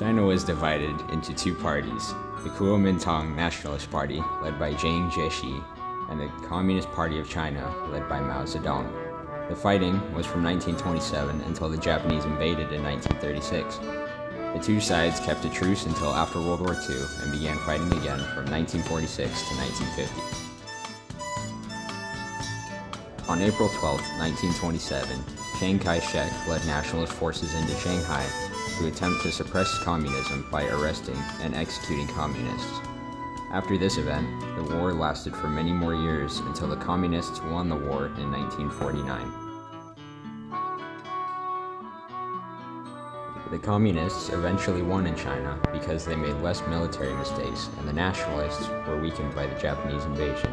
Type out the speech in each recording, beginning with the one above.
China was divided into two parties, the Kuomintang Nationalist Party, led by Jiang Jiechi, and the Communist Party of China, led by Mao Zedong. The fighting was from 1927 until the Japanese invaded in 1936. The two sides kept a truce until after World War II and began fighting again from 1946 to 1950. On April 12, 1927, Chiang Kai-shek led nationalist forces into Shanghai to attempt to suppress communism by arresting and executing communists. After this event, the war lasted for many more years until the communists won the war in 1949. The communists eventually won in China because they made less military mistakes, and the nationalists were weakened by the Japanese invasion.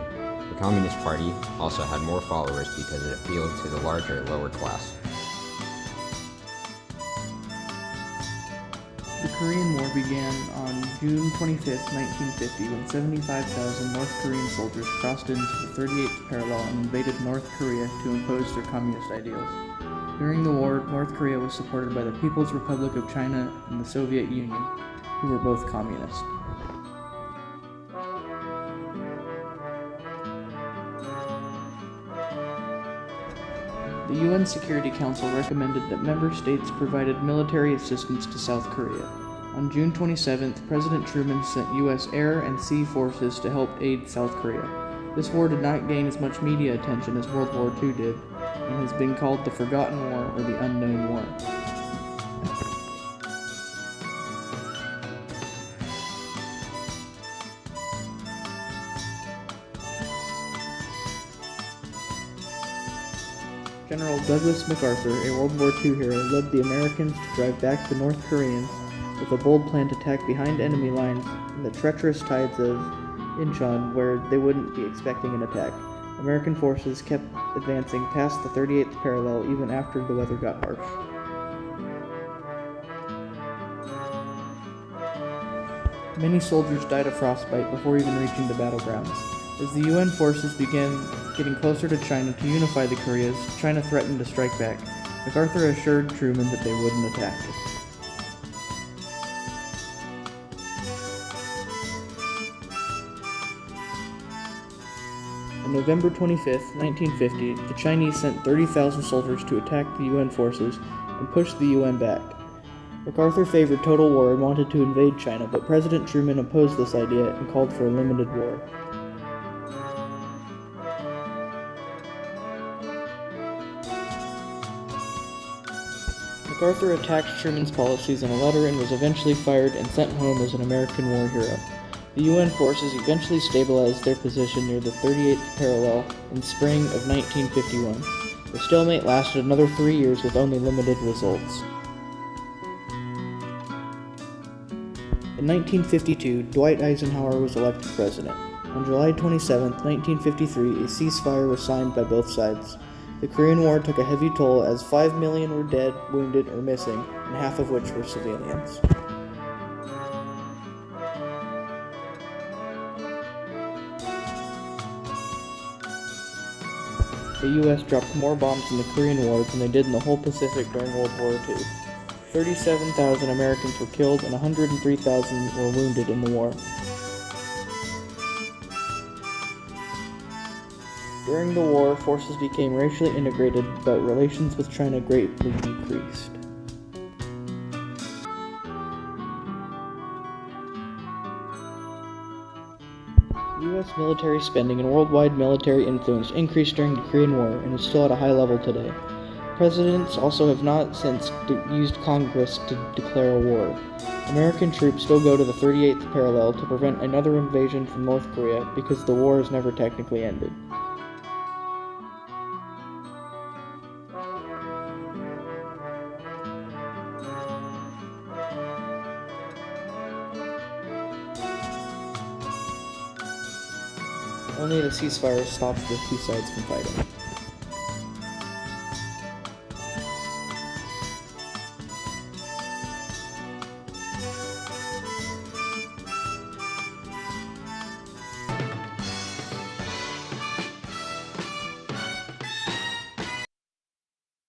The Communist Party also had more followers because it appealed to the larger lower class. The Korean War began on June 25, 1950, when 75,000 North Korean soldiers crossed into the 38th parallel and invaded North Korea to impose their communist ideals. During the war, North Korea was supported by the People's Republic of China and the Soviet Union, who were both communist. The UN Security Council recommended that member states provided military assistance to South Korea. On June 27th, President Truman sent U.S. air and sea forces to help aid South Korea. This war did not gain as much media attention as World War II did, and has been called the Forgotten War or the Unknown War. General Douglas MacArthur, a World War II hero, led the Americans to drive back the North Koreans with a bold plan to attack behind enemy lines in the treacherous tides of Incheon, where they wouldn't be expecting an attack. American forces kept advancing past the 38th parallel even after the weather got harsh. Many soldiers died of frostbite before even reaching the battlegrounds. As the UN forces began getting closer to China to unify the Koreas, China threatened to strike back. MacArthur assured Truman that they wouldn't attack. On November 25, 1950, the Chinese sent 30,000 soldiers to attack the UN forces and push the UN back. MacArthur favored total war and wanted to invade China, but President Truman opposed this idea and called for a limited war. MacArthur attacked Truman's policies in a letter and was eventually fired and sent home as an American war hero. The UN forces eventually stabilized their position near the 38th parallel in spring of 1951. The stalemate lasted another 3 years with only limited results. In 1952, Dwight Eisenhower was elected president. On July 27, 1953, a ceasefire was signed by both sides. The Korean War took a heavy toll as 5 million were dead, wounded, or missing, and half of which were civilians. The U.S. dropped more bombs in the Korean War than they did in the whole Pacific during World War II. 37,000 Americans were killed and 103,000 were wounded in the war. During the war, forces became racially integrated, but relations with China greatly decreased. U.S. military spending and worldwide military influence increased during the Korean War and is still at a high level today. Presidents also have not since used Congress to declare a war. American troops still go to the 38th parallel to prevent another invasion from North Korea because the war has never technically ended. Only the ceasefire stops the two sides from fighting.